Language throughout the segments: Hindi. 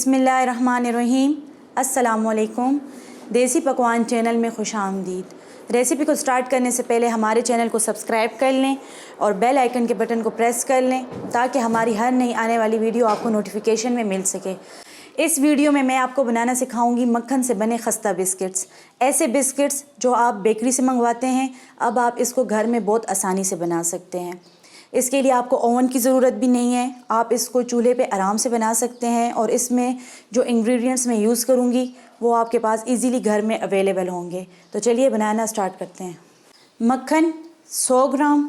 बिस्मिल्लाहिर्रहमानिर्रहीम। अस्सलामुअलैकुम। देसी पकवान चैनल में खुशामदीद। रेसिपी को स्टार्ट करने से पहले हमारे चैनल को सब्सक्राइब कर लें और बेल आइकन के बटन को प्रेस कर लें ताकि हमारी हर नई आने वाली वीडियो आपको नोटिफिकेशन में मिल सके। इस वीडियो में मैं आपको बनाना सिखाऊंगी मक्खन से बने खस्ता बिस्किट्स। ऐसे बिस्किट्स जो आप बेकरी से मंगवाते हैं, अब आप इसको घर में बहुत आसानी से बना सकते हैं। इसके लिए आपको ओवन की ज़रूरत भी नहीं है, आप इसको चूल्हे पे आराम से बना सकते हैं और इसमें जो इंग्रेडिएंट्स मैं यूज़ करूँगी वो आपके पास इजीली घर में अवेलेबल होंगे। तो चलिए बनाना स्टार्ट करते हैं। मक्खन 100 gram,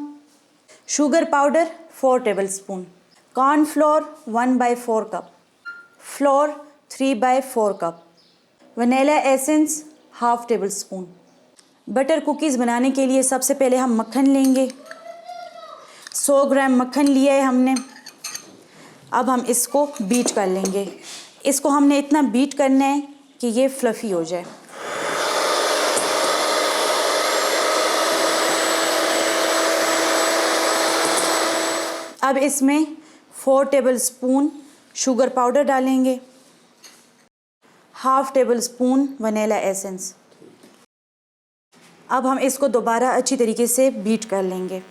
sugar powder 4 tablespoon, cornflour 1/4 cup, flour 3/4 cup, vanilla essence 1/2 tablespoon. Butter cookies बनाने के लिए सबसे पहले हम मक्खन लेंगे। 100 ग्राम मक्खन लिया है हमने। अब हम इसको बीट कर लेंगे। इसको हमने इतना बीट करना है कि ये फ्लफ़ी हो जाए। अब इसमें 4 टेबलस्पून शुगर पाउडर डालेंगे, 1/2 टेबलस्पून वनीला एसेंस। अब हम इसको दोबारा अच्छी तरीके से बीट कर लेंगे।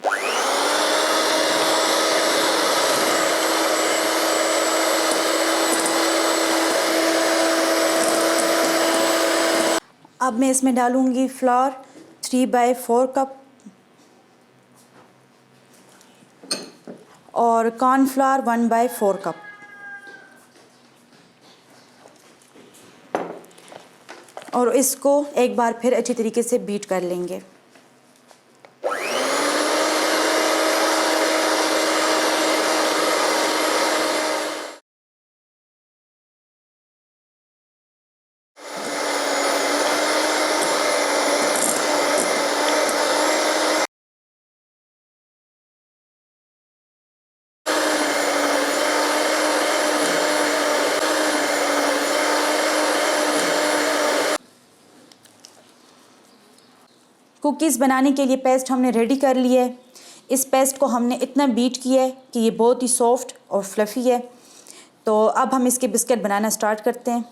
अब मैं इसमें डालूंगी फ्लोर 3/4 कप और कॉर्नफ्लोर 1/4 कप। और इसको एक बार फिर अच्छी तरीके से बीट कर लेंगे। कुकीज़ बनाने के लिए पेस्ट हमने रेडी कर लिया है। इस पेस्ट को हमने इतना बीट किया है कि ये बहुत ही सॉफ्ट और फ्लफ़ी है। तो अब हम इसके बिस्किट बनाना स्टार्ट करते हैं।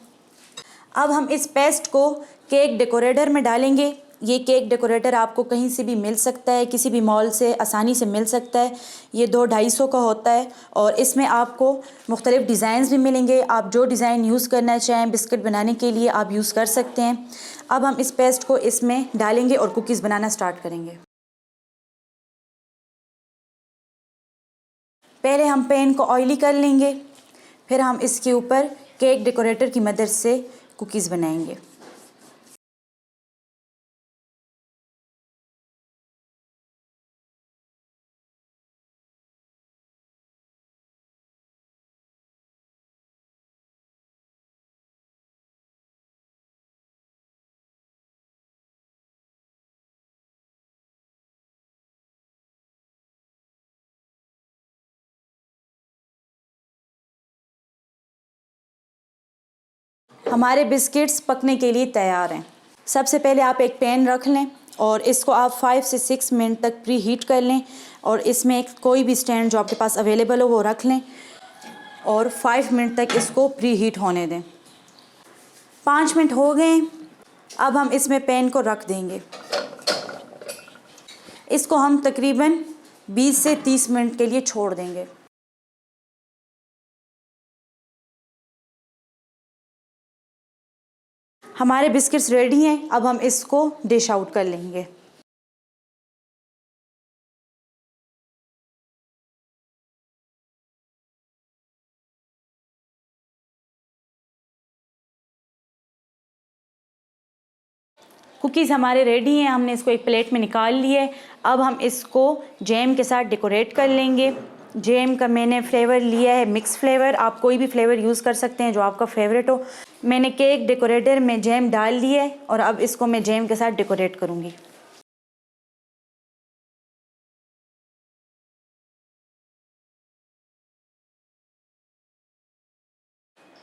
अब हम इस पेस्ट को केक डेकोरेटर में डालेंगे। ये केक डेकोरेटर आपको कहीं से भी मिल सकता है, किसी भी मॉल से आसानी से मिल सकता है। ये 200-250 का होता है और इसमें आपको मुख्तलिफ़ डिज़ाइंस भी मिलेंगे। आप जो डिज़ाइन यूज़ करना चाहें बिस्किट बनाने के लिए आप यूज़ कर सकते हैं। अब हम इस पेस्ट को इसमें डालेंगे और कुकीज़ बनाना स्टार्ट करेंगे। पहले हम पैन को ऑयली कर लेंगे, फिर हम इसके ऊपर केक डेकोरेटर की मदद से कुकीज़ बनाएंगे। हमारे बिस्किट्स पकने के लिए तैयार हैं। सबसे पहले आप एक पैन रख लें और इसको आप 5 से 6 मिनट तक प्री हीट कर लें और इसमें एक कोई भी स्टैंड जो आपके पास अवेलेबल हो वो रख लें और 5 मिनट तक इसको प्री हीट होने दें। 5 मिनट हो गए। अब हम इसमें पैन को रख देंगे। इसको हम तकरीबन 20 से 30 मिनट के लिए छोड़ देंगे। हमारे बिस्किट्स रेडी हैं। अब हम इसको डिश आउट कर लेंगे। कुकीज़ हमारे रेडी हैं। हमने इसको एक प्लेट में निकाल लिया है। अब हम इसको जैम के साथ डेकोरेट कर लेंगे। जैम का मैंने फ्लेवर लिया है मिक्स फ्लेवर। आप कोई भी फ्लेवर यूज़ कर सकते हैं जो आपका फेवरेट हो। मैंने केक डेकोरेटर में जैम डाल लिया है और अब इसको मैं जैम के साथ डेकोरेट करूँगी।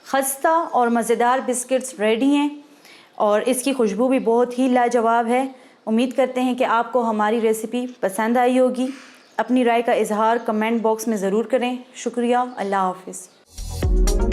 खस्ता और मज़ेदार बिस्किट्स रेडी हैं और इसकी खुशबू भी बहुत ही लाजवाब है। उम्मीद करते हैं कि आपको हमारी रेसिपी पसंद आई होगी। अपनी राय का इजहार कमेंट बॉक्स में ज़रूर करें। शुक्रिया। अल्लाह हाफ़िज़।